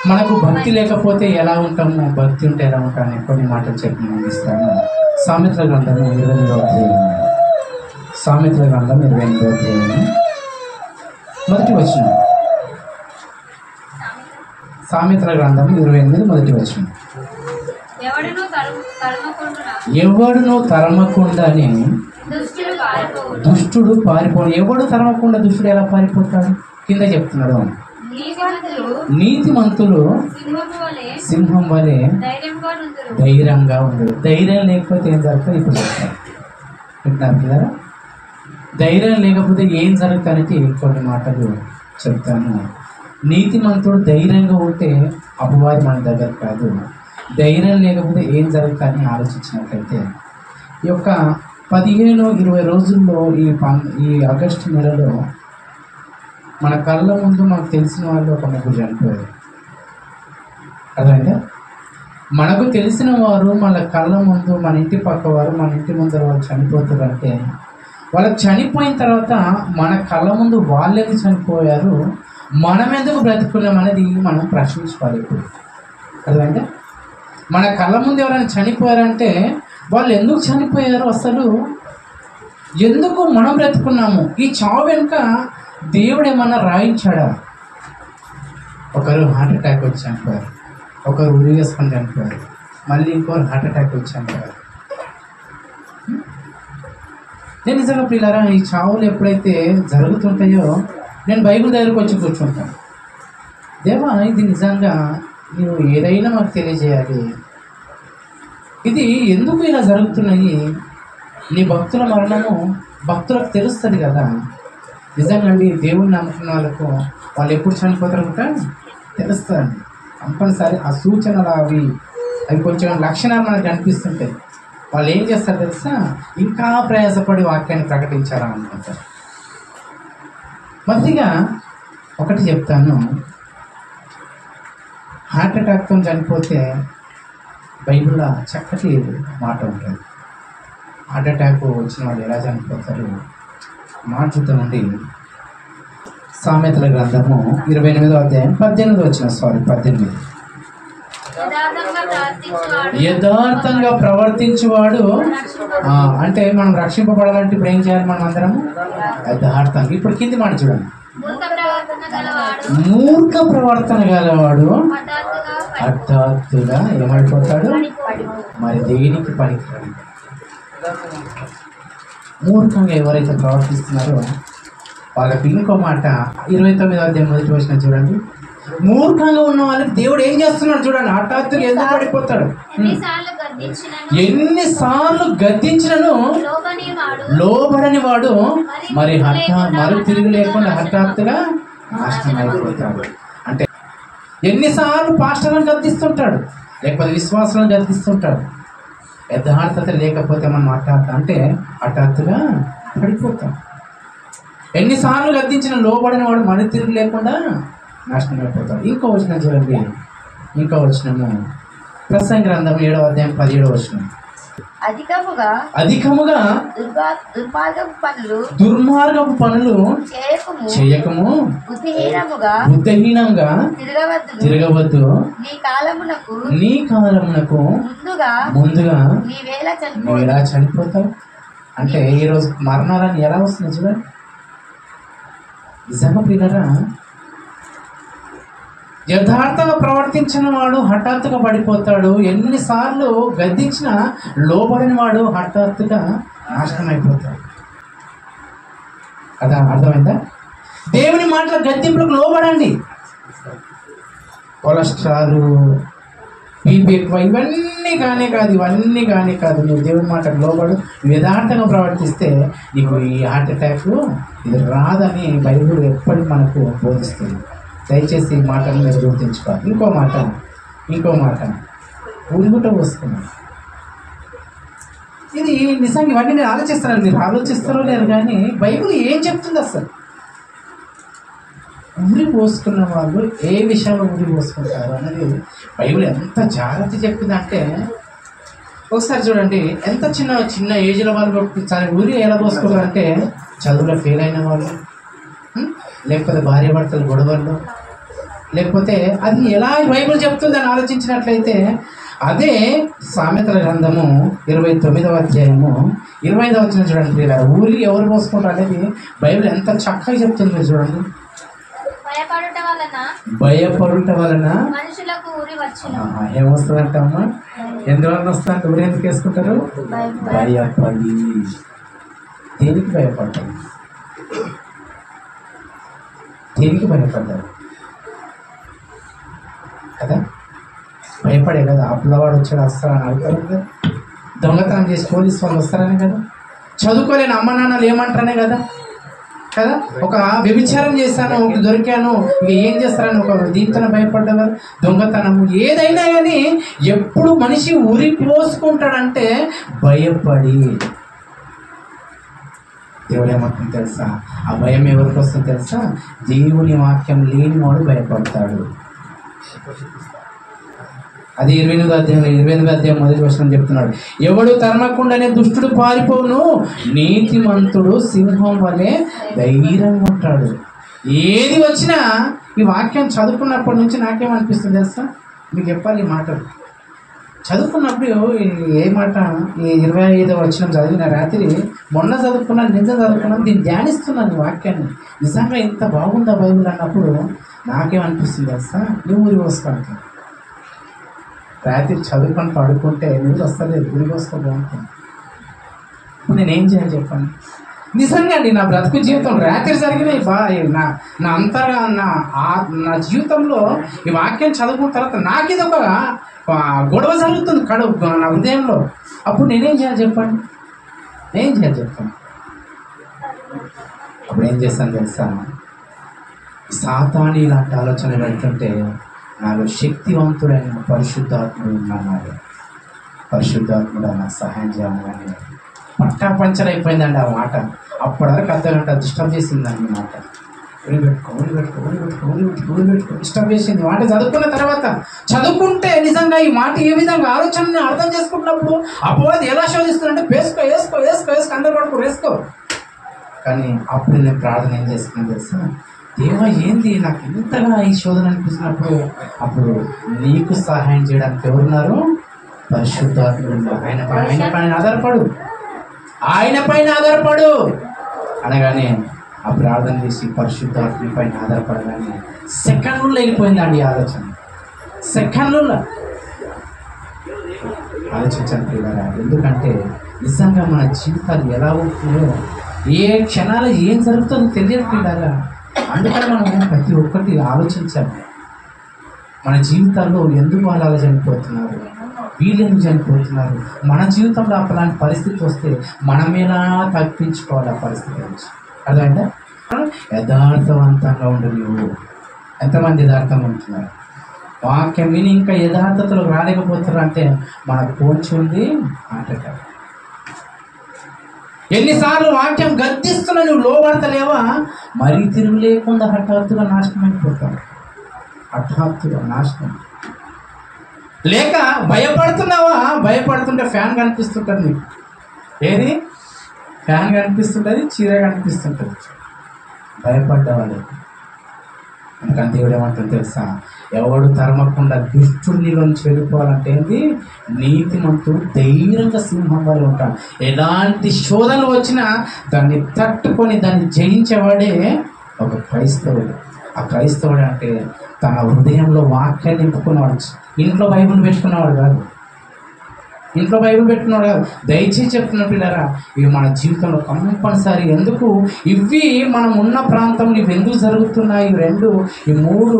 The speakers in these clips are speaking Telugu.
మనకు భక్తి లేకపోతే ఎలా ఉంటాము, భక్తి ఉంటే ఎలా ఉంటామని కొన్ని మాటలు చెప్పి ముగిస్తాను. సామెతల గ్రంథము 28వ అధ్యాయం. సామెతల గ్రంథం 28వ అధ్యాయం మొదటి వచనం. సామెతల గ్రంథం 28 మొదటి వచనం. ఎవడును తరమకుండానే దుష్టుడు పారిపోడు. ఎవడు తరమకుండా దుష్టుడు ఎలా పారిపోతాడు? కింద చెప్తున్నాడు, నీతిమంతులు సింహం వలె ధైర్యంగా ఉండదు. ధైర్యం లేకపోతే ఏం జరుగుతుంది ఇప్పుడు చెప్తాను. వింటారు కదా? ధైర్యం లేకపోతే ఏం జరుగుతానికి కొన్ని మాటలు చెప్తాను. నీతిమంతుడు ధైర్యంగా ఉంటే అపవాది మన దగ్గర కాదు. ధైర్యం లేకపోతే ఏం జరుగుతాయని ఆలోచించినట్లయితే ఈ యొక్క 15-20 రోజుల్లో ఈ ఆగస్టు నెలలో మన కళ్ళ ముందు మనకు తెలిసిన వాళ్ళు ఒక ముగ్గురు చనిపోయారు. అర్థమైందా? మనకు తెలిసిన వారు మన కళ్ళ ముందు, మన ఇంటి పక్క వారు, మన ఇంటి ముందర వాళ్ళు చనిపోతారంటే వాళ్ళకి చనిపోయిన తర్వాత మన కళ్ళ ముందు వాళ్ళేది చనిపోయారు, మనం ఎందుకు బ్రతుకున్నాం అనేది మనం ప్రశ్నించుకోవాలి ఇప్పుడు. అర్థమైందా? మన కళ్ళ ముందు ఎవరైనా చనిపోయారంటే వాళ్ళు ఎందుకు చనిపోయారు, అసలు ఎందుకు మనం బ్రతుకున్నాము, ఈ చావు వెనుక దేవుడు ఏమన్నా రాయించాడా? ఒకరు హార్ట్ అటాక్ వచ్చి చనిపోయారు, ఒకరు ఉరి వేసుకొని చనిపోయారు, మళ్ళీ ఇంకోరు హార్ట్ అటాక్ వచ్చి చనిపోయారు. నేను నిజంగా పిల్లరా ఈ చావులు ఎప్పుడైతే జరుగుతుంటాయో నేను బైబిల్ దగ్గరకు వచ్చి కూర్చుంటాను. దేవా, ఇది నిజంగా నువ్వు ఏదైనా మాకు తెలియజేయాలి, ఇది ఎందుకు ఇలా జరుగుతున్నాయి, నీ భక్తుల మరణము భక్తులకు తెలుస్తుంది కదా. నిజంగా అండి, దేవుడిని నమ్ముకున్న వాళ్ళకు వాళ్ళు ఎప్పుడు చనిపోతారు కూడా తెలుస్తుంది కంపల్సరీ. ఆ సూచనలు అవి కొంచెం లక్షణాలు మనకు కనిపిస్తుంటాయి. వాళ్ళు ఏం చేస్తారు తెలుసా, ఇంకా ప్రయాసపడి వాక్యాన్ని ప్రకటించారా అనుకుంటారు. మధ్యగా ఒకటి చెప్తాను, హార్ట్ అటాక్తో చనిపోతే బైబిల్లో చక్కటి మాట ఉంటుంది. హార్ట్ అటాక్ వచ్చిన వాళ్ళు ఎలా చనిపోతారు మాట చూద్దామండి. సామెతల గ్రంథము 28వ అధ్యాయం 18వ వచనం. 18. యథార్థంగా ప్రవర్తించువాడు, అంటే మనం రక్షింపబడాలంటే ఇప్పుడు ఏం చేయాలి? మనం అందరము యథార్థంగా. ఇప్పుడు కింది మాట చూడండి, మూర్ఖ ప్రవర్తన గలవాడు హఠాత్తుగా ఏమైపోతాడు, మరి దేనికి పనికిరాడు. మూర్ఖంగా ఎవరైతే ప్రవర్తిస్తున్నారో వాళ్ళకి ఇంకో మాట 29వ అధ్యాయం మొదటి వచనం చూడండి. మూర్ఖంగా ఉన్న వాళ్ళకి దేవుడు ఏం చేస్తున్నాడు చూడండి, హఠాత్తుగా ఎందుకు పడిపోతాడు. ఎన్నిసార్లు గద్దించినను లోబడని వాడు మరి తిరిగి లేకుండా హఠాత్తుగా నాశనం అయిపోతాడు. అంటే ఎన్నిసార్లు పాస్టర్లను గద్దిస్తుంటాడు, లేకపోతే విశ్వాసాలను గద్దిస్తుంటాడు. యథార్థత లేకపోతే మనం హఠాత్తుగా పడిపోతాం. ఎన్నిసార్లు గద్దించిన లోబడిన వాడు మన తిరిగి లేకుండా నాశనం అయిపోతాడు. ఇంకో వచనం చూడండి, ఇంకో వచనము ప్రసంగి గ్రంథం 7వ అధ్యాయం 17వ వచనం. అధికముగా దుర్మార్గపు పనులు చేయకము, బుద్ధిహీనంగా తిరగవద్దు, నీ కాలమునకు ముందుగా నువ్వు ఎలా చనిపోతావు. అంటే ఈరోజు మరణాలని ఎలా వస్తుంది చూడండి. నిజంగా ప్రియులారా, యథార్థంగా ప్రవర్తించిన వాడు హఠాత్తుగా పడిపోతాడు. ఎన్నిసార్లు గద్దించినా లోబడిన వాడు హఠాత్తుగా నాశనం అయిపోతాడు. అదా అర్థమైందా? దేవుని మాటల గద్దింపులకు లోబడండి. కొలెస్ట్రాల్, బీపీ ఎక్కువ, ఇవన్నీ కానే కాదు. నువ్వు దేవుని మాటకు లోబడు, యథార్థంగా ప్రవర్తిస్తే నీకు ఈ హార్ట్ అటాక్ ఇది రాదని బైబిల్ ఎప్పటికీ మనకు బోధిస్తుంది. దయచేసి ఈ మాటను మీరు గుర్తించుకోవాలి. ఇంకో మాట ఊరుగుట వస్తున్నాను. ఇది నిజంగా ఇవన్నీ నేను ఆలోచిస్తున్నాను, మీరు ఆలోచిస్తారో లేరు కానీ బైబిల్ ఏం చెప్తుంది అసలు. ఉరి పోసుకున్న వాళ్ళు ఏ విషయంలో ఉరి పోసుకుంటారు అనేది బైబిల్ ఎంత జాగ్రత్త చెప్పిందంటే, ఒకసారి చూడండి, ఎంత చిన్న ఏజ్లో వాళ్ళు సరే ఉరి ఎలా పోసుకుంటారంటే, చదువులో ఫెయిల్ అయిన వాళ్ళు, లేకపోతే భార్య భర్తలు గొడవల్లో, లేకపోతే అది ఎలా బైబిల్ చెప్తుందని ఆలోచించినట్లయితే అదే సామెతల గ్రంథము 29వ అధ్యాయము 25వ వచనం చూడండి. ఇలా ఊరి ఎవరు మోసుకుంటారు అనేది బైబిల్ ఎంత చక్కగా చెప్తుంది చూడండి. భయపడుట వలన ఏమొస్తుందంట అమ్మా? ఎందువలన వస్తుందంటే ఊరు ఎందుకు వేసుకుంటారు? భయపడి. దేనికి భయపడ్డారు? దేనికి భయపడ్డారు కదా? భయపడే కదా. ఆ పిల్లవాడు వచ్చాడు వస్తారని అడుగుతారు కదా. దొంగతనం చేసి పోలీసు వాళ్ళు వస్తారనే కదా. చదువుకోలేని అమ్మ నాన్నలు ఏమంటారనే కదా. కదా, ఒక వ్యభిచారం చేశాను, ఒక దొరికాను, ఇక ఏం చేస్తారని ఒక దీంతో భయపడ్డవారు. దొంగతనము ఏదైనా కానీ ఎప్పుడు మనిషి ఉరి పోసుకుంటాడంటే భయపడి. దేవుడు ఏమంటుంది తెలుసా? ఆ భయం ఎవరికి వస్తుంది తెలుసా? దేవుని వాక్యం లేనివాడు భయపడతాడు. అది 28వ అధ్యాయం మొదటి వచనం చెప్తున్నాడు. ఎవడు తరమకుండానే దుష్టుడు పారిపోను, నీతిమంతుడు సింహం వలె ధైర్యంగా ఉంటాడు. ఏది వచ్చినా ఈ వాక్యం చదువుకున్నప్పటి నుంచి నాకేమనిపిస్తుంది తెలుసా? మీకు చెప్పాలి ఈ మాటలు. చదువుకున్నప్పుడు ఏ మాట, ఈ 25వ వచనం చదివిన రాత్రి మొన్న చదువుకున్నాను, నిజం చదువుకున్నాను, దీన్ని ధ్యానిస్తున్నాను ఈ వాక్యాన్ని. నిజంగా ఇంత బాగుందా బైబిల్ అన్నప్పుడు నాకేమనిపిస్తుంది తెలుసా? నువ్వు ఊరి వస్తాను. రాత్రి చదువుకొని పడుకుంటే నీళ్ళు వస్తలేదు, ఊరికి వస్తా బాగుంటుంది. ఇప్పుడు నేనేం చేయాలి చెప్పండి? నిజంగా అండి, నా బ్రతుకు జీవితం రాత్రి జరిగినాయి. నా అంతగా నా జీవితంలో ఈ వాక్యం చదువుకున్న తర్వాత నాకు ఇది ఒక గొడవ జరుగుతుంది నా హృదయంలో. అప్పుడు నేనేం చేయాలి చెప్పండి? ఏం చేయాలి చెప్పండి? అప్పుడు ఏం చేస్తాను తెలుసా? సాతాను ఇలాంటి ఆలోచన పెడుతుంటే నాలో శక్తివంతుడైన పరిశుద్ధాత్ముడు ఉన్నాడు. పరిశుద్ధాత్ముడు నాకు సహాయం చేయాలని పట్టాపంచర్ అయిపోయిందండి ఆ మాట. అప్పటివరకు అర్ధగంట డిస్టర్బ్ చేసిందండి మాట. ఊరి పెట్టుకో డిస్టర్బ్ చేసింది మాట. చదువుకున్న తర్వాత చదువుకుంటే నిజంగా ఈ మాట ఏ విధంగా ఆలోచనని అర్థం చేసుకున్నప్పుడు అపవాది ఎలా శోధిస్తుందంటే వేసుకో అందరు పడుకో వేసుకో. కానీ అప్పుడు నేను ప్రార్థన ఏం చేసుకున్నాను తెలుసా? దేవా ఏంది నాకు ఇంతగా ఈ శోధన అనిపిస్తున్నప్పుడు అప్పుడు నీకు సహాయం చేయడానికి ఎవరున్నారు? పరిశుద్ధాత్ముడు. ఆయన పైన ఆధారపడు అనగానే ఆ ప్రార్థన చేసి పరిశుద్ధాత్మ పైన ఆధారపడగానే సెకండ్లో వెళ్ళిపోయిందండి ఆలోచన. సెకండ్లో ఆలోచించాను పిల్లరా. ఎందుకంటే నిజంగా మన జీవితాలు ఎలా ఉంటున్నాయో, ఏ క్షణాలు ఏం జరుగుతుందో తెలియదు పిల్లరా. అందుకని మనం ప్రతి ఒక్కటి ఆలోచించాలి. మన జీవితాల్లో ఎందుకు వాళ్ళు అలా చనిపోతున్నారు, వీళ్ళు ఎందుకు చనిపోతున్నారు, మన జీవితంలో అలాంటి పరిస్థితి వస్తే మనం ఎలా తప్పించుకోవాలి ఆ పరిస్థితి నుంచి. అదంటే యథార్థవంతంగా ఉండదు. నువ్వు ఎంతమంది యథార్థంగా ఉంటున్నారు? వాక్యం విని ఇంకా యథార్థతలో రాలేకపోతున్నారు అంటే మనకు పోల్చి ఉంది ఆటగా. ఎన్నిసార్లు వాక్యం గద్దిస్తున్నా నువ్వు లోబడతలేవా? మరీ తిరుగు లేకుండా హఠాత్తుగా నాశనం అయిపోతావు. హఠాత్తుగా నాశనం. లేక భయపడుతున్నావా? భయపడుతుంటే ఫ్యాన్ కనిపిస్తుంటుంది నీకు. ఏది? ఫ్యాన్ కనిపిస్తుంటుంది, చీర కనిపిస్తుంటుంది. భయపడ్డవాళ్ళు. అందుకని దేవుడు ఏమంటుంది తెలుసా? ఎవడు తరమకుండా దుష్టునిలోంచి వెళ్ళిపోవాలంటే ఏంటి? నీతిమంతుడు ధైర్యంగా సింహం వల్ల ఉంటాడు. ఎలాంటి శోధనలు వచ్చినా దాన్ని తట్టుకొని దాన్ని జయించేవాడే ఒక క్రైస్తవుడు. ఆ క్రైస్తవుడు అంటే తన హృదయంలో వాక్యాన్ని నింపుకున్నవాడు. ఇంట్లో బైబిల్ పెట్టుకున్నవాడు కాదు. ఇంట్లో బైబిల్ పెట్టుకున్నాడు కాదు. దయచేసి చెప్తున్న పిల్లరా, ఇవి మన జీవితంలో కంపల్సరీ. ఎందుకు ఇవి మనం ఉన్న ప్రాంతంలో ఇవి ఎందుకు జరుగుతున్నాయి, ఈ రెండు ఈ మూడు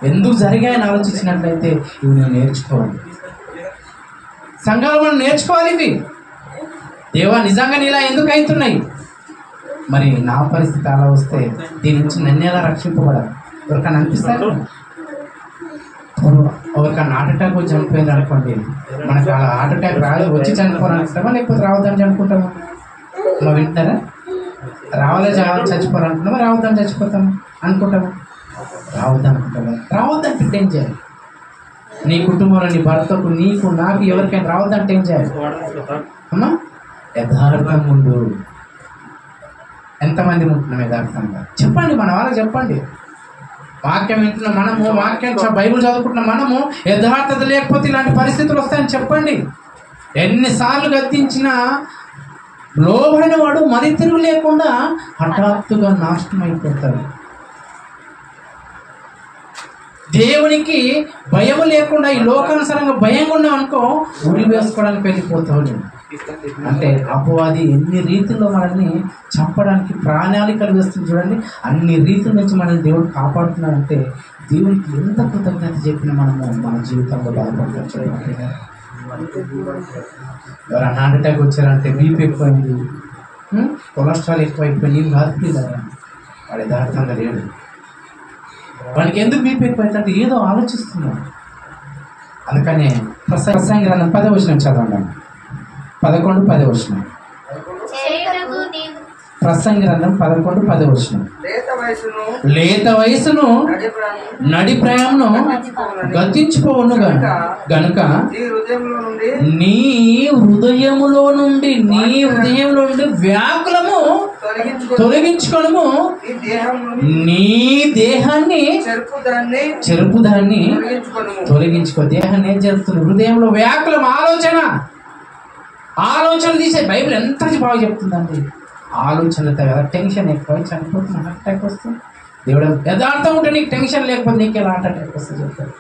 ఎందుకు జరిగాయని ఆలోచించినట్లయితే ఇవి నేను నేర్చుకోవాలి. సంఘాలు మనం నేర్చుకోవాలి ఇవి. దేవా నిజంగా ఇలా ఎందుకు అవుతున్నాయి? మరి నా పరిస్థితి అలా వస్తే దీని నుంచి నన్ను ఎలా రక్షింపబడాలి? ఎవరికైనా అనిపిస్తారు? ఎవరికైనా హార్ట్ అటాక్ వచ్చి చనిపోయింది అనుకోండి, మనకు అలా హార్ట్ అటాక్ రాదు వచ్చి చనిపోవాలనుకుంటామా లేకపోతే రావద్దని చనిపోతామా? మా వింటారా? రావాలే చచ్చిపోవాలనుకుంటామా రావద్దని చచ్చిపోతామా అనుకుంటామా? రావద్దు అనుకుంటామా? రావద్దంటే ఏం చేయాలి? నీ కుటుంబంలో నీ భర్తకు నీకు నాకు ఎవరికైనా రావద్దంటే ఏం చేయాలి అమ్మా? యథార్థం ఉండు. ఎంతమంది ఉంటున్నాం యథార్థంగా? చెప్పండి, మన వాళ్ళకి చెప్పండి. వాక్యం వింటున్న మనము, వాక్యం బైబిల్ చదువుకుంటున్న మనము యథార్థత లేకపోతే ఇలాంటి పరిస్థితులు వస్తాయని చెప్పండి. ఎన్నిసార్లు గద్దించినా లోబడిన వాడు మరి తిరుగు లేకుండా హఠాత్తుగా నాశనం అయిపోతాడు. దేవునికి భయం లేకుండా ఈ లోకానుసారంగా భయంగా ఉన్నాం అనుకో, ఉరి వేసుకోవడానికి వెళ్ళిపోతాడు. అంటే అపవాది ఎన్ని రీతుల్లో మనల్ని చంపడానికి ప్రాణాలు కలిగిస్తుంది చూడండి. అన్ని రీతుల నుంచి మనల్ని దేవుడు కాపాడుతున్నాడంటే దేవునికి ఎంత కృతజ్ఞత చెప్పిన మనము మన జీవితంలో బాధపడతాం చూడండి. ఎవరైనా హార్ట్ అటాక్ వచ్చారంటే బీపీ ఎక్కువైంది, కొలెస్ట్రాల్ ఎక్కువైపోయింది, ఏం కాదు కదా, వాడు యథార్థంగా లేడు. వానికి ఎందుకు బీపీ ఎక్కువైందంటే ఏదో ఆలోచిస్తున్నాడు. అందుకనే ప్రసంగి గ్రంథం 10వ వచనం చదవండి. 11-10 వచనం. ప్రసంగి గ్రంథం 11-10 వచనం. లేత వయసును నడి ప్రయాణమును గతించిపోవును గనుక నీ హృదయములో నుండి వ్యాకులము తొలగించుకొనుము, నీ దేహాన్ని చెరుపుదాన్ని తొలగించుకో. దేహాన్ని ఏం జరుగుతుంది? హృదయంలో వ్యాకులం, ఆలోచన తీసే. బైబిల్ ఎంత బాగా చెప్తుందండి. ఆలోచనలతో కదా టెన్షన్ ఎక్కువ చనిపోతుంది, హార్ట్ అటాక్ వస్తుంది. దేవుడు యథార్థం ఉంటే నీకు టెన్షన్ లేకపోతే నీకు ఎలా హార్ట్ అటాక్ వస్తుంది చెప్తాడు.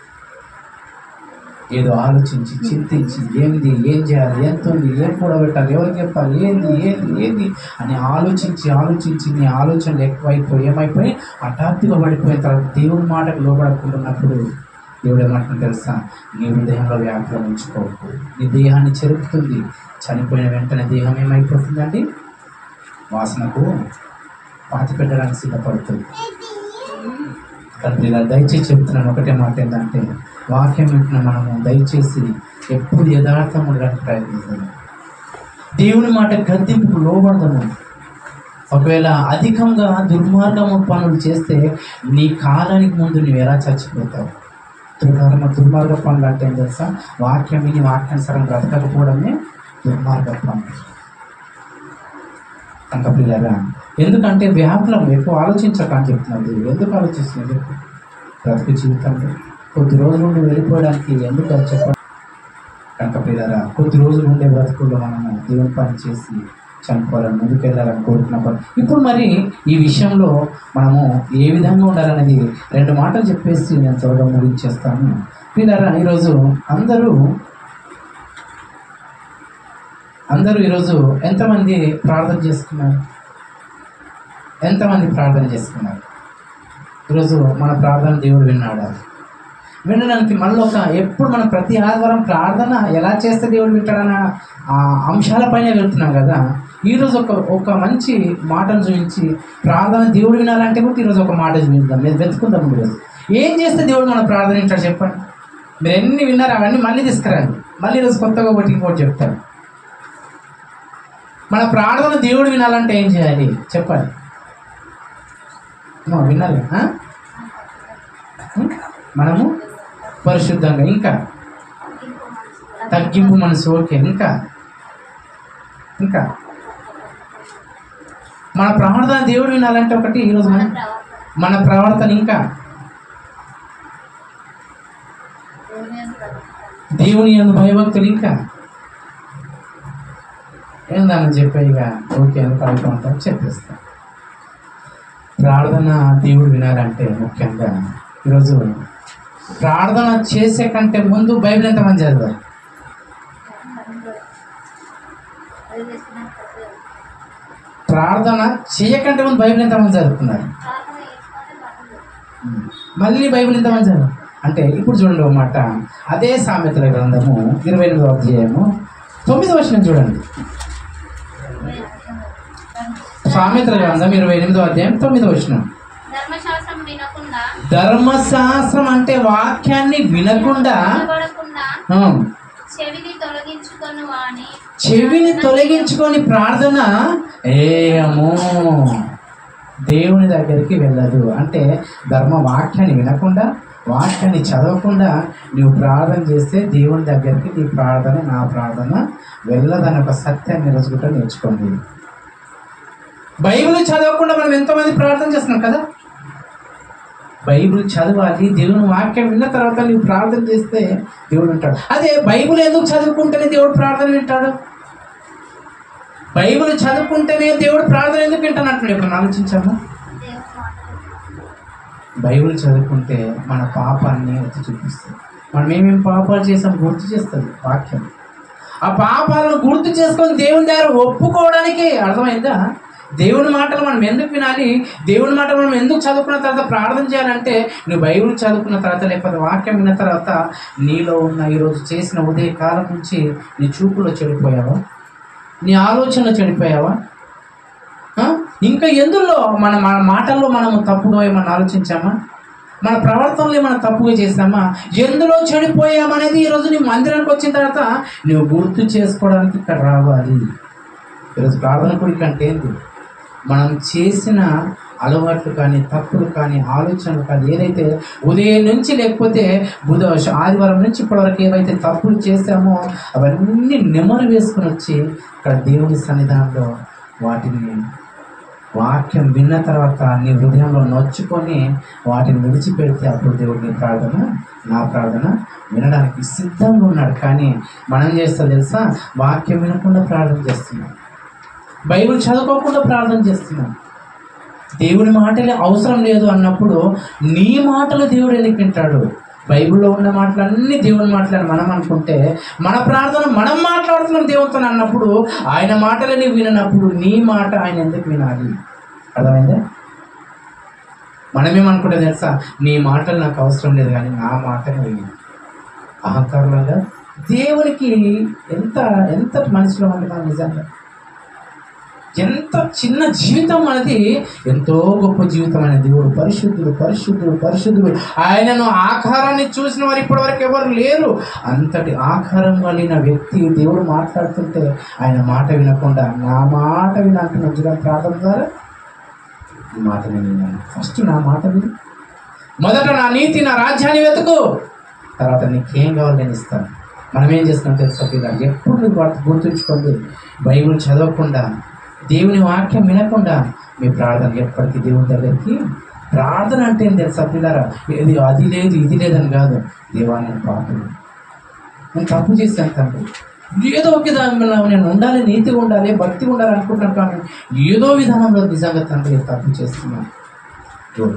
ఏదో ఆలోచించి చింతించి ఏం చేయాలి, ఎంత ఉంది, ఏం కూడబెట్టాలి, ఎవరికి చెప్పాలి, ఏంది అని ఆలోచించి నీ ఆలోచనలు ఎక్కువైపోయి ఏమైపోయి హఠాత్తుగా పడిపోయిన తర్వాత దేవుడి మాటకు లోబడకుంటున్నప్పుడు దేవుడు ఏమంటున్నా తెలుసా? నీ హృదయంలో వ్యాకులం ఉంచుకోకు. నీ దేహాన్ని చెరుపుతుంది. చనిపోయిన వెంటనే దేహం ఏమైపోతుందండి? వాసనకు పాతి పెట్టడానికి సిద్ధపడుతుంది. ఇలా దయచేసి చెప్తున్నాను ఒకటే మాట ఏంటంటే, వాక్యం వింటున్న మనము దయచేసి ఎప్పుడు యథార్థం ఉండడానికి ప్రయత్నిస్తాము. దేవుని మాట గద్దింపుకు లోబడదాము. ఒకవేళ అధికంగా దుర్మార్గము పనులు చేస్తే నీ కాలానికి ముందు నువ్వు ఎలా చచ్చిపోతావు? దుర్మార్గ పనులు అంటే ఏం తెలుసా? వాక్యం విని వాక్యానుసారం బ్రతకకపోవడమే దుర్మార్గ పనులు. అంకపిల్లరా, ఎందుకంటే వ్యాకులం ఎక్కువ ఆలోచించక అని చెప్తున్నది. ఎందుకు ఆలోచిస్తుంది? బ్రతుకు జీవితంలో కొద్ది రోజులు నుండి వెళ్ళిపోవడానికి ఎందుకు అది చెప్పండి? అంకపిల్లరా, కొద్ది రోజులు ఉండే బ్రతుకుల్లో మనము దేవుని పని చేసి చనిపోవాలని ముందుకు వెళ్ళాలని కోరుకున్నప్పుడు ఇప్పుడు మరి ఈ విషయంలో మనము ఏ విధంగా ఉండాలనేది 2 మాటలు చెప్పేసి నేను త్వరగా ముగించేస్తాను. పిల్లరా, ఈరోజు అందరూ ఈరోజు ఎంతమంది ప్రార్థన చేసుకున్నారు? ఈరోజు మన ప్రార్థన దేవుడు వినడానికి మళ్ళీ ఎప్పుడు మనం ప్రతి ఆదివారం ప్రార్థన ఎలా చేస్తే దేవుడు వింటాడన్న ఆ అంశాలపైన వెళ్తున్నాం కదా. ఈరోజు ఒక మంచి మాటను చూపించి ప్రార్థన దేవుడు వినాలంటే కూడా ఈరోజు ఒక మాట చూపిద్దాం. మీరు వెతుకుందాం. ఈరోజు ఏం చేస్తే దేవుడు మన ప్రార్థన వింటాడు చెప్పండి? మీరు ఎన్ని విన్నారు అవన్నీ మళ్ళీ తీసుకురండి. మళ్ళీ ఈరోజు కొత్తగా ఇంకోటి చెప్తారు. మన ప్రార్థన దేవుడు వినాలంటే ఏం చేయాలి చెప్పండి? వినాలి. మనము పరిశుద్ధంగా, ఇంకా తగ్గింపు మనసు, ఓకే, ఇంకా మన ప్రార్థన దేవుడు వినాలంటే ఒకటి ఈరోజు మన ప్రవర్తన, ఇంకా దేవుని యందు భయభక్తులు, ఇంకా ఏందని చెప్పేగా ఓకే అని పడుకుంటాం చెప్పేస్తాం. ప్రార్థన దేవుడు వినాలంటే ముఖ్యంగా ఈరోజు ప్రార్థన చేసే కంటే ముందు బైబిల్ ఎంతమంది చదివారు? ప్రార్థన చేయకంటే ముందు బైబిల్ ఎంతమంది చదువుకున్నారు? మళ్ళీ బైబిల్ ఎంతమంది చదివారు అంటే ఇప్పుడు చూడండి ఒక మాట. అదే సామెతల గ్రంథము 28వ అధ్యాయము 9వ వచనం చూడండి. సామెతల గ్రంథం 28వ అధ్యాయం 9వ వచనం. ధర్మశాస్త్రం అంటే వాక్యాన్ని వినకుండా చెవిని తొలగించుకొని ప్రార్థన ఏమో దేవుని దగ్గరికి వెళ్ళదు. అంటే వాక్యాన్ని వినకుండా, వాక్యాన్ని చదవకుండా నువ్వు ప్రార్థన చేస్తే దేవుని దగ్గరికి నీ ప్రార్థన, నా ప్రార్థన వెళ్ళదని ఒక సత్యాన్ని రోజుకుంటూ నేర్చుకోండి. బైబిల్ చదవకుండా మనం ఎంతోమంది ప్రార్థన చేస్తున్నాం కదా. బైబిల్ చదవాలి, దేవుని వాక్యం విన్న తర్వాత నీవు ప్రార్థన చేస్తే దేవుడు వింటాడు. అదే బైబిల్ ఎందుకు చదువుకుంటేనే దేవుడు ప్రార్థన వింటాడు? బైబిల్ చదువుకుంటేనే దేవుడు ప్రార్థన ఎందుకు వింటానంటున్నాడు? ఇప్పుడు ఆలోచించాము. బైబిల్ చదువుకుంటే మన పాపాన్ని ఎత్తి చూపిస్తుంది. మనం ఏమేమి పాపాలు చేసాం గుర్తు చేస్తుంది వాక్యం. ఆ పాపాలను గుర్తు చేసుకొని దేవుని దగ్గర ఒప్పుకోవడానికి. అర్థమైందా? దేవుని మాటలు మనం ఎందుకు వినాలి, దేవుని మాటలు మనం ఎందుకు చదువుకున్న తర్వాత ప్రార్థన చేయాలంటే, నువ్వు బైబిల్ చదువుకున్న తర్వాత లేకపోతే వాక్యం విన్న తర్వాత నీలో ఉన్న ఈరోజు చేసిన ఉదయకాలం నుంచి నీ చూపులో చెడిపోయావా, నీ ఆలోచనలో చెడిపోయావా, ఇంకా ఎందులో మన మాటల్లో మనము తప్పుగా ఏమన్నా ఆలోచించామా, మన ప్రవర్తనలో ఏమైనా తప్పుగా చేసామా, ఎందులో చెడిపోయామనేది ఈరోజు నీ మందిరానికి వచ్చిన తర్వాత నువ్వు గుర్తు చేసుకోవడానికి ఇక్కడ రావాలి. ఈరోజు ప్రార్థన కూడిక అంటే ఏంటి? మనం చేసిన అలవాట్లు కానీ, తప్పులు కానీ, ఆలోచనలు కానీ, ఏదైతే ఉదయం నుంచి లేకపోతే ఆదివారం నుంచి ఇప్పటివరకు ఏవైతే తప్పులు చేశామో అవన్నీ నెమరు వేసుకుని వచ్చి ఇక్కడ దేవుని సన్నిధానంలో వాటిని వాక్యం విన్న తర్వాత నీ హృదయంలో నొచ్చుకొని వాటిని విడిచిపెడితే అప్పుడు దేవుడు నీ ప్రార్థన, నా ప్రార్థన వినడానికి సిద్ధంగా ఉన్నాడు. కానీ మనం చేస్తా తెలుసా? వాక్యం వినకుండా ప్రార్థన చేస్తున్నాం, బైబిల్ చదువుకోకుండా ప్రార్థన చేస్తున్నాం. దేవుని మాటలే అవసరం లేదు అన్నప్పుడు నీ మాటలు దేవుడు ఎందుకు వింటాడు? బైబిల్లో ఉన్న మాటలన్నీ దేవుని మాటలని మనం అనుకుంటే, మన ప్రార్థన మనం మాట్లాడుతున్నాం దేవునితో అన్నప్పుడు, ఆయన మాటలని వినప్పుడు నీ మాట ఆయన ఎందుకు వినాలి? అర్థమైందా? మనమేమనుకుంటే తెలుసా? నీ మాటలు నాకు అవసరం లేదు కానీ నా మాటని విని అహంకారంగా దేవునికి ఎంత ఎంత మనసులో ఉంటున్నాం. నిజంగా ఎంత చిన్న జీవితం అనేది ఎంతో గొప్ప జీవితం అనే దేవుడు పరిశుద్ధుడు పరిశుద్ధుడు పరిశుద్ధుడు. ఆయనను ఆకారాన్ని చూసిన వారు ఇప్పటి వరకు ఎవరు లేరు. అంతటి ఆకారం కలిగిన వ్యక్తి దేవుడు మాట్లాడుతుంటే ఆయన మాట వినకుండా నా మాట వినంటున్న జీవన ప్రార్థన ద్వారా ఈ మాట విన్నాను. ఫస్ట్ నా మాట విని, మొదట నా నీతి నా రాజ్యాన్ని వెతుకు, తర్వాత నీకేం కావాలి నేను ఇస్తాను. మనం ఏం చేస్తున్నాం తెలుసా పిల్లలు? ఎప్పుడు నువ్వు గుర్తుంచుకోండి, బైబిల్ చదవకుండా దేవుని వాక్యం వినకుండా మీ ప్రార్థన ఎప్పటికీ దేవుని దగ్గరికి. ప్రార్థన అంటే ఏం తెలుసా పిల్లరా? ఇది అది లేదు ఇది లేదని కాదు. దేవా నేను పాపను, నేను తప్పు చేశాను తండ్రి, ఏదో ఒక విధానంలో నేను ఉండాలి, నీతిగా ఉండాలి, భక్తిగా ఉండాలి అనుకుంటున్నాను, కానీ ఏదో విధానంలో నిజంగా తండ్రి తప్పు చేస్తున్నాను,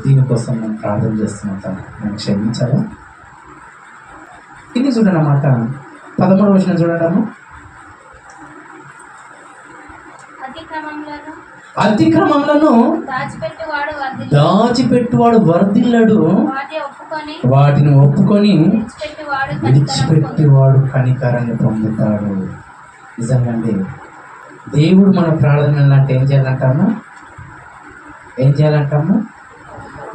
దీనికోసం నేను ప్రార్థన చేస్తున్నాను తండ్రి, నేను క్షమించాలా? ఇది చూడండి అన్నమాట. 13వ వచనం చూడడము. అతిక్రమములను దాచిపెట్టువాడు వర్ధిల్లడు, వాటిని ఒప్పుకొని విడిచిపెట్టేవాడు కనికరాన్ని పొందుతాడు. నిజంగా దేవుడు మన ప్రార్థన అంటే ఏం చేయాలంటాము?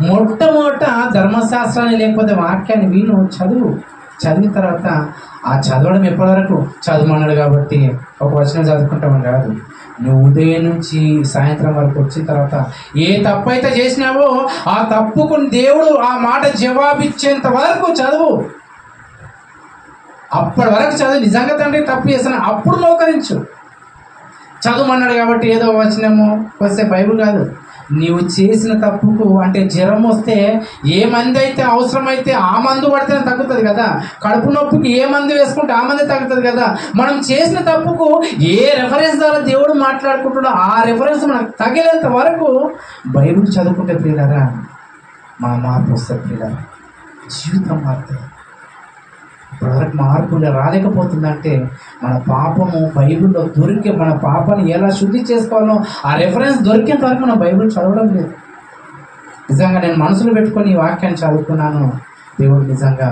మొట్టమొదట ధర్మశాస్త్రాన్ని లేకపోతే వాక్యాన్ని విను, చదివిన తర్వాత ఆ చదవడం ఎప్పటి వరకు చదవమన్నాడు కాబట్టి ఒక వచనం చదువుకుంటామని కాదు. నువ్వు ఉదయం నుంచి సాయంత్రం వరకు వచ్చిన తర్వాత ఏ తప్పు అయితే చేసినావో ఆ తప్పుకు దేవుడు ఆ మాట జవాబిచ్చేంత వరకు చదువు. అప్పటి వరకు చదువు. నిజంగా తండ్రి తప్పు చేసిన అప్పుడు మోకరించు. చదువుమన్నాడు కాబట్టి ఏదో వచనము వస్తే బైబిల్ కాదు. నీవు చేసిన తప్పుకు అంటే జ్వరం వస్తే ఏ మంది అయితే అవసరమైతే ఆ మందు పడితేనే తగ్గుతుంది కదా. కడుపు నొప్పికి ఏ మందు వేసుకుంటే ఆ మంది తగ్గుతుంది కదా. మనం చేసిన తప్పుకు ఏ రెఫరెన్స్ ద్వారా దేవుడు మాట్లాడుకుంటున్నాడో ఆ రెఫరెన్స్ మనకు తగిలేంత వరకు బైబిల్ చదువుకుంటే ప్రియులారా మన మార్పు వస్తుంది. ప్రియులారా జీవితం మారుతుంది. ఇప్పటివరకు మార్పు రాలేకపోతుందంటే మన పాపము బైబిల్లో దొరికే, మన పాపాన్ని ఎలా శుద్ధి చేసుకోవాలో ఆ రెఫరెన్స్ దొరికేంత వరకు మన బైబిల్ చదవడం లేదు. నిజంగా నేను మనసులో పెట్టుకొని ఈ వాక్యాన్ని చదువుకున్నాను. దేవుడు నిజంగా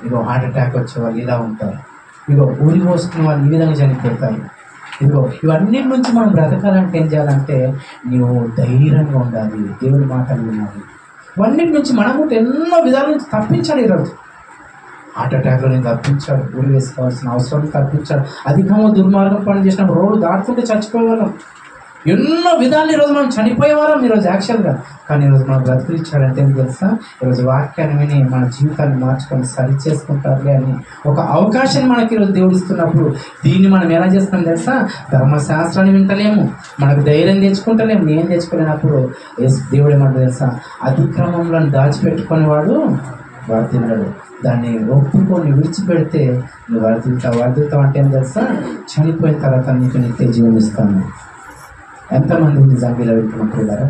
ఇగో హార్ట్ అటాక్ వచ్చే వాళ్ళు ఇలా ఉంటారు, ఇగో ఊరి పోసుకున్న వాళ్ళు ఈ విధంగా చనిపోతారు, ఇదిగో ఇవన్నిటి నుంచి మనం బ్రతకాలంటే ఏం చేయాలంటే నీవు ధైర్యంగా ఉండాలి, దేవుడి మాటలు వినాలి. ఇవన్నిటి నుంచి మనము ఎన్నో విధాల నుంచి తప్పించాలి. ఈరోజు హార్ట్ అటాక్లో నేను తప్పించాడు, ఊరి వేసుకోవాల్సిన అవసరం తప్పించాడు. అధికంగా దుర్మార్గం పని చేసినప్పుడు రోడ్డు దాటుతుంటే చచ్చిపోయేవాళ్ళం. ఎన్నో విధాలు ఈరోజు మనం చనిపోయేవారం ఈరోజు యాక్చువల్గా, కానీ ఈరోజు మనం బ్రతికిచ్చాడంటే ఏం తెలుసా, ఈరోజు వాక్యాన్ని విని మన జీవితాన్ని మార్చుకొని సరి చేసుకుంటారులే అని ఒక అవకాశాన్ని మనకి ఈరోజు దేవుడు ఇస్తున్నప్పుడు దీన్ని మనం ఎలా చేస్తాం తెలుసా, ధర్మశాస్త్రాన్ని వింటలేము, మనకు ధైర్యం తెచ్చుకుంటలేము, ఏం తెచ్చుకోలేనప్పుడు దేవుడు ఏమంటారు తెలుసా, అతిక్రమంలో దాచిపెట్టుకుని వాడు వర్ధిల్లాడు, దాన్ని ఒప్పుకొని విడిచిపెడితే నువ్వు వర్ధిల్తావు అంటే ఏం తెలుసా, చనిపోయిన తర్వాత నీకు నిత్య జీవం ఇస్తాను. ఎంతమంది నిజంగా ఇలా వింటున్నారా?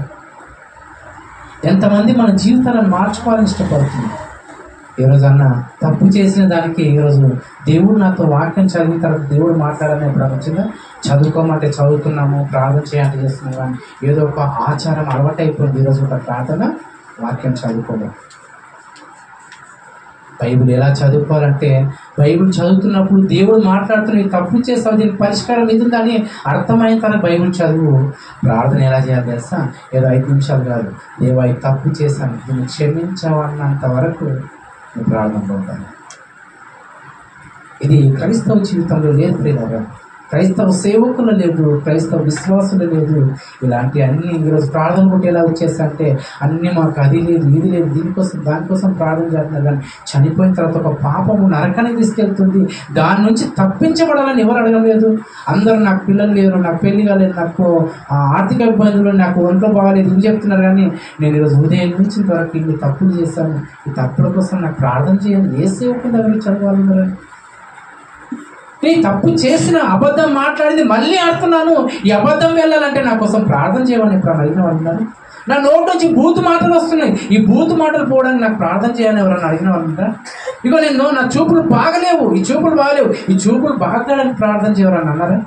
ఎంతమంది మన జీవితాలను మార్చుకోవాలని ఇష్టపడుతుంది? ఈరోజన్నా తప్పు చేసిన దానికి ఈరోజు దేవుడు నాతో వాక్యం చదివిన తర్వాత దేవుడు మాట్లాడాలని ఎప్పుడు వచ్చిందా? చదువుకోమంటే చదువుతున్నాము, ప్రార్థన చేయాలంటే చేస్తున్నాము, కానీ ఏదో ఒక ఆచారం అలవాటైపోయింది. ఈరోజు ఒక ప్రార్థన, వాక్యం చదువుకోవడం. బైబిల్ ఎలా చదువుకోవాలంటే బైబిల్ చదువుతున్నప్పుడు దేవుడు మాట్లాడుతున్న తప్పు చేస్తావు, దీనికి పరిష్కారం ఇది ఉందని అర్థమైన తర్వాత బైబిల్ చదువు. ప్రార్థన ఎలా చేయాలి తెలుసా? ఏదో 5 నిమిషాలు కాదు, దేవా ఈ తప్పు చేశాను దీన్ని క్షమించవన్నంత వరకు నేను ప్రార్థనలో ఉంటాను. ఇది క్రైస్తవ జీవితంలో లేదు ప్రియులారా, క్రైస్తవ సేవకులు లేదు, క్రైస్తవ విశ్వాసులు లేదు. ఇలాంటి అన్నీ ఈరోజు ప్రార్థన కొట్టి ఎలా వచ్చేసంటే అన్నీ మాకు అది లేదు ఇది లేదు, దీనికోసం దానికోసం ప్రార్థన చేస్తున్నారు, కానీ చనిపోయిన తర్వాత ఒక పాపము నరకానికి తీసుకెళ్తుంది, దాని నుంచి తప్పించబడాలని ఎవరు అడగలేదు. అందరూ నాకు పిల్లలు లేరు, నాకు పెళ్లి కాలేదు, నాకు ఆర్థిక ఇబ్బందులు, నాకు ఒంట్లో బాగాలేదు ఇవి చెప్తున్నారు, కానీ నేను ఈరోజు ఉదయం నుంచి వరకు ఇన్ని తప్పులు చేశాను, ఈ తప్పుల కోసం నాకు ప్రార్థన చేయాలి. ఏ సేవకుల దగ్గర చదవాలి మరి? నీ తప్పు చేసిన అబద్ధం మాట్లాడింది మళ్ళీ ఆడుతున్నాను, ఈ అబద్ధం వెళ్ళాలంటే నా కోసం ప్రార్థన చేయమని ఇప్పుడు అడిగిన వాళ్ళు ఉన్నారు. నా నోటి నుంచి బూతు మాటలు వస్తున్నాయి, ఈ బూతు మాటలు పోవడానికి నాకు ప్రార్థన చేయాలని ఎవరన్నా అడిగిన వాళ్ళు ఉంటారా? ఇగో నేను నా చూపులు బాగలేవు, ఈ చూపులు బాగలేవు, ఈ చూపులు బాగడానికి ప్రార్థన చేయవరని అన్నారా?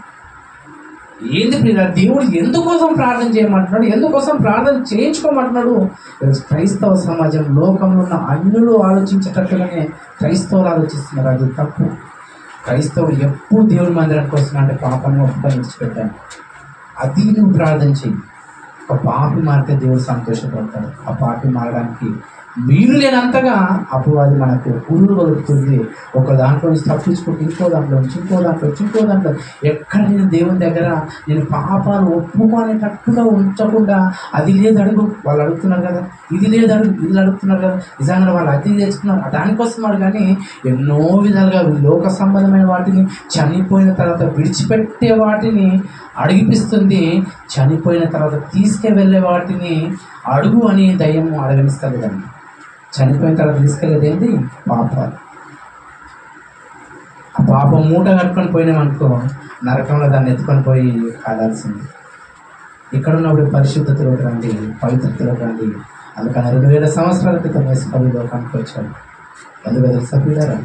ఏంది ప్రియ, దేవుడు ఎందుకోసం ప్రార్థన చేయమంటున్నాడు, ఎందుకోసం ప్రార్థన చేయించుకోమంటున్నాడు? క్రైస్తవ సమాజం లోకంలో ఉన్న అన్యులు ఆలోచించేటట్టుగానే క్రైస్తవులు ఆలోచిస్తున్నారు, అది తప్పు. క్రైస్తవులు ఎప్పుడు దేవుడి మందిరానికి వస్తున్నా పాపాన్ని ఒప్పుకొని విడిచిపెట్టాను, అది నువ్వు ప్రార్థన చెయ్యి. ఒక పాపి మారితే దేవుడు సంతోషపడతాడు. ఆ పాపి మారడానికి మీరు లేనంతగా అపవాది మనకు పురుగు కలుగుతుంది. ఒక దాంట్లో నుంచి తప్పించుకుంటే ఇంకో దాంట్లో ఎక్కడ నేను దేవుని దగ్గర నేను పాపాలు ఒప్పుకునేటట్టుగా ఉంచకుండా అది లేదు అడుగు, వాళ్ళు అడుగుతున్నారు కదా, ఇది లేదు అడుగు, ఇది అడుగుతున్నారు కదా, నిజంగా వాళ్ళు అది తెచ్చుకున్నారు దానికోసం వాడు. కానీ ఎన్నో విధాలుగా లోక సంబంధమైన వాటిని చనిపోయిన తర్వాత విడిచిపెట్టే వాటిని అడిగిపిస్తుంది, చనిపోయిన తర్వాత తీసుకువెళ్ళే వాటిని అడుగు అని దయ్యం అడగనిస్తుంది కదండి. చనిపోయిన తర్వాత తీసుకెళ్ళేది ఏంటి? పాపాలు. ఆ పాపం మూట కట్టుకొని పోయినామనుకో నరకంలో దాన్ని ఎత్తుకొని పోయి కాదాల్సింది. ఇక్కడ ఉన్నప్పుడు పరిశుద్ధతలోకి రండి, పవిత్రతలోకి రండి. అందుకని 2000 సంవత్సరాల క్రితం వేసుకొని లోకానికి వచ్చాడు. ఎందుకు సభ్యుడారా,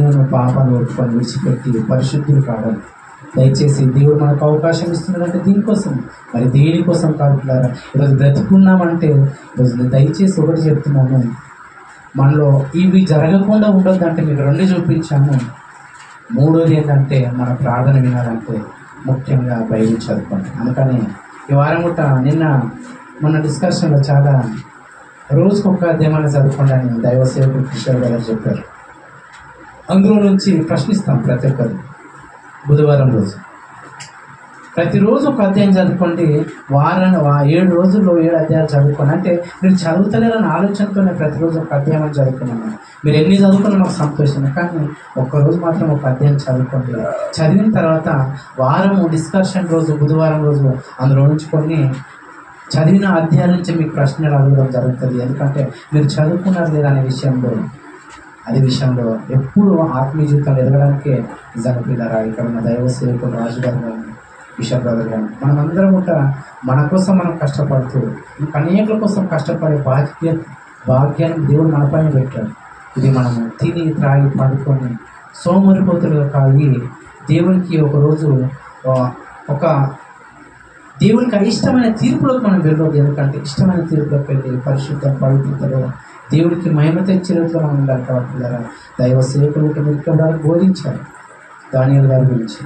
నేను పాపాన్ని ఒప్పుకొని విడిచిపెట్టి పరిశుద్ధులు కావాలి. దయచేసి దేవుడు మనకు అవకాశం ఇస్తున్నాడంటే దీనికోసం, మరి దేనికోసం కాదులారా. ఈరోజు బ్రతుకున్నామంటే ఈరోజు దయచేసి ఒకటి చెప్తున్నాను, మనలో ఇవి జరగకుండా ఉండొద్దంటే మీకు 2 చూపించాము. 3వది ఏంటంటే మన ప్రార్థన వినాలంటే ముఖ్యంగా బైబిల్ చదువుకోండి. అందుకని ఈ వారం కూడా మన డిస్కషన్లో చాలా రోజుకొక అధ్యాయాన్ని చదువుకోండి అని దైవ సేవకుడు కిషోర్ గారు చెప్పారు. అందులో నుంచి ప్రశ్నిస్తాం ప్రతి ఒక్కరు. బుధవారం రోజు ప్రతిరోజు ఒక అధ్యాయం చదువుకోండి, 7 రోజుల్లో 7 అధ్యాయాలు చదువుకోండి. అంటే మీరు చదువుతలేరని ఆలోచనతోనే ప్రతిరోజు ఒక అధ్యాయం అని చదువుకున్నాను. మీరు ఎన్ని చదువుకున్నా మాకు సంతోషమే, కానీ ఒక్కరోజు మాత్రం ఒక అధ్యాయం చదువుకోండి. చదివిన తర్వాత వారము డిస్కషన్ రోజు బుధవారం రోజు అందులో నుంచి కొన్ని చదివిన అధ్యాయాల నుంచి మీకు ప్రశ్నలు అడగడం జరుగుతుంది. ఎందుకంటే మీరు చదువుకున్నారు లేదా అనే విషయంలో ఎప్పుడు ఆత్మీయ జీవితంలో ఎదగడానికే నిజంగా పిల్లరా. ఇక్కడ ఉన్న దైవ సేవకుడు రాజు గారు కానీ బిషప్ బ్రదర్ కానీ మనమందరం కూడా మన కోసం మనం కష్టపడుతూ ఇంకా అనేకుల కోసం కష్టపడే భాగ్యాన్ని దేవుడు మన పైన పెట్టాడు. ఇది మనము తిని త్రాగి పడుకొని సోమరిపోతులుగా కాగి దేవునికి ఒకరోజు దేవునికి ఇష్టమైన తీర్పులోకి మనం వెళ్ళదు. ఎందుకంటే ఇష్టమైన తీర్పులోకి వెళ్ళి పరిశుద్ధ పవిత్రతలో దేవుడికి మహిమ తెచ్చేట్లో మనం ఉండాలి. కాబట్టి దైవ సేవకులకు ఇక్కడ బోధించారు దానియేలు గారి గురించి.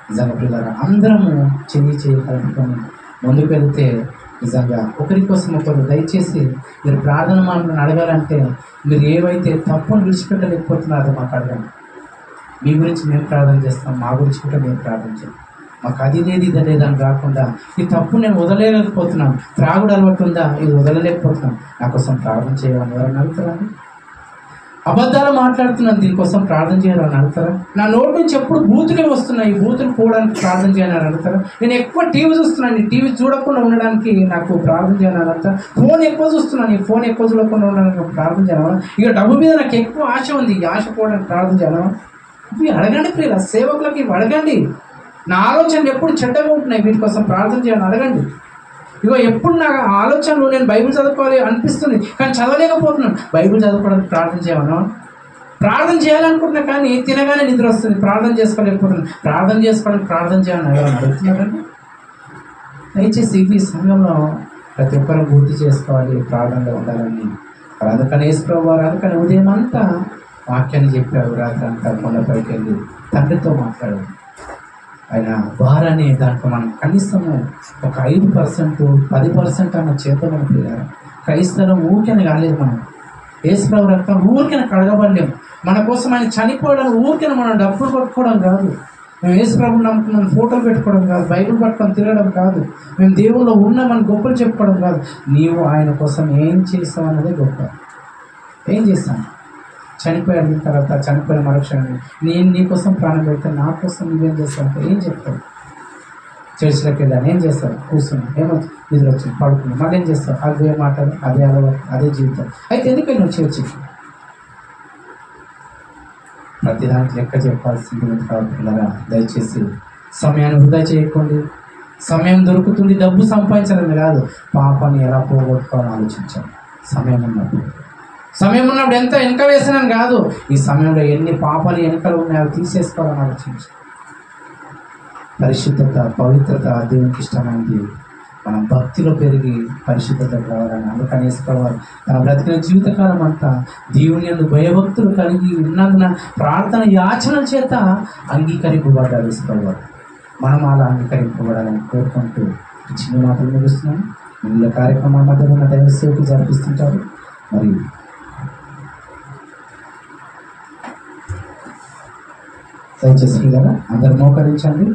నిజంగా పిల్లరా అందరము చేయి కలుపుకొని ముందుకు వెళ్తే నిజంగా ఒకరి కోసం ఒకరు దయచేసి మీరు ప్రార్థన మాటలను అడగాలంటే మీరు ఏవైతే తప్పును విడిచిపెట్టలేకపోతున్నారో మాకు అడగండి. మీ గురించి మేము ప్రార్థన చేస్తాం, మా గురించి కూడా మేము ప్రార్థన చేస్తాం. మాకు అది లేదు ఇది లేదని రాకుండా ఈ తప్పు నేను వదలలేకపోతున్నాను, త్రాగుడు అలవాటు ఉందా ఇది వదలలేకపోతున్నాను, నా కోసం ప్రార్థన చేయాలని ఎవరైనా అడుగుతారా? అబద్ధాలు మాట్లాడుతున్నాను దీనికోసం ప్రార్థన చేయాలని అడుగుతారా? నా నోటి నుంచి ఎప్పుడు బూతులే వస్తున్నాయి, ఈ బూతులు పోవడానికి ప్రార్థన చేయాలని అడుగుతారా? నేను ఎక్కువ టీవీ చూస్తున్నాను, ఈ టీవీ చూడకుండా ఉండడానికి నాకు ప్రార్థన చేయాలని అడుగుతారా? ఫోన్ ఎక్కువ చూస్తున్నాను, ఈ ఫోన్ ఎక్కువ చూడకుండా ఉండడానికి ప్రార్థన చేయాలా? ఇక డబ్బు మీద నాకు ఎక్కువ ఆశ ఉంది, ఈ ఆశ పోవడానికి ప్రార్థన చేయాలా? ఇవి అడగండి ప్రియుల సేవకులకి, ఇవి అడగండి. నా ఆలోచనలు ఎప్పుడు చెడ్డగా ఉంటున్నాయి, వీటి కోసం ప్రార్థన చేయాలని అడగండి. ఇగో ఎప్పుడు నా ఆలోచనలు నేను బైబిల్ చదువుకోవాలి అనిపిస్తుంది కానీ చదవలేకపోతున్నాను, బైబిల్ చదువుకోవడానికి ప్రార్థన చేయమను. ప్రార్థన చేయాలనుకుంటున్నా కానీ తినగానే నిద్ర వస్తుంది, ప్రార్థన చేసుకోలేకపోతున్నాను. ప్రార్థన చేసుకోవడానికి ప్రార్థన చేయాలని ఎవరైనా అడుగుతున్నారండి? దయచేసి ఈ సమయంలో ప్రతి ఒక్కరూ గుర్తు చేసుకోవాలి, ప్రార్థనలో ఉండాలని. అందుకని యేసుప్రభువు వారు అందుకని ఉదయం అంతా వాక్యాన్ని చెప్పారు, రాత్రి అంతా కొండపైకి వెళ్ళి తండ్రితో మాట్లాడారు. ఆయన భారాన్ని దాంట్లో మనం కనీసము ఒక 5%, 10% అన్న చేతమని పిల్లారు. క్రైస్తవం ఊరికనే కాలేదు, మనం యేసుప్రభువు రక్తం ఊరికనే కడగబడలేము. మన కోసం ఆయన చనిపోవడం ఊరికనే మనం డబ్బులు కొట్టుకోవడం కాదు, మేము యేసుప్రభువుని నమ్ముకున్నాం ఫోటోలు పెట్టుకోవడం కాదు, బైబిల్ పట్టుకొని తిరగడం కాదు, మేము దేవుల్లో ఉన్నామని గొప్పలు చెప్పుకోవడం కాదు. నీవు ఆయన కోసం ఏం చేస్తావు అన్నదే గొప్ప. ఏం చేస్తాను? చనిపోయిన తర్వాత చనిపోయిన మరుక్షణం నేను నీ కోసం ప్రాణం పెడితే నా కోసం నువ్వేం చేస్తావు? ఏం చెప్తావు? చర్చిలోకి వెళ్ళాను, ఏం చేస్తావు? కూర్చున్నాను, ఏమో నిద్ర వచ్చింది, పడుకున్నాను, మళ్ళీ ఏం చేస్తావు? అదే మాటలు, అదే అలవాటు, అదే జీవితం. అయితే ఎందుకు వెళ్ళావు చర్చికి? ప్రతిదానికి లెక్క చెప్పాల్సింది కాబట్టి దయచేసి సమయాన్ని వృధా చేయకండి. సమయం దొరుకుతుంది, డబ్బు సంపాదించడం కాదు, పాపాన్ని ఎలా పోగొట్టుకోవాలని ఆలోచించాలి. సమయం ఉన్నప్పుడు ఎంత వెనక వేసినాను కాదు, ఈ సమయంలో ఎన్ని పాపాలు వెనకలు ఉన్నాయో తీసేసుకోవాలని ఆలోచించాలి. పరిశుద్ధత, పవిత్రత దేవునికి ఇష్టమైంది. మనం భక్తిలో పెరిగి పరిశుద్ధత కావాలని. అందుకని యేసుప్రభువు తన బ్రతికిన జీవితకాలం అంతా దేవుని యందు భయభక్తులు కలిగి ఉన్నందున ప్రార్థన యాచనల చేత అంగీకరింపబడ్డారు యేసుప్రభువు. మనం అలా అంగీకరింపబడాలని కోరుకుంటూ చిన్న మాటలు ముగిస్తున్నాను. ఇందులో కార్యక్రమాల మధ్య ఉన్న దైవ సేవకు జరిపిస్తుంటారు. మరి దయచేసి అందరూ మోకరించండి.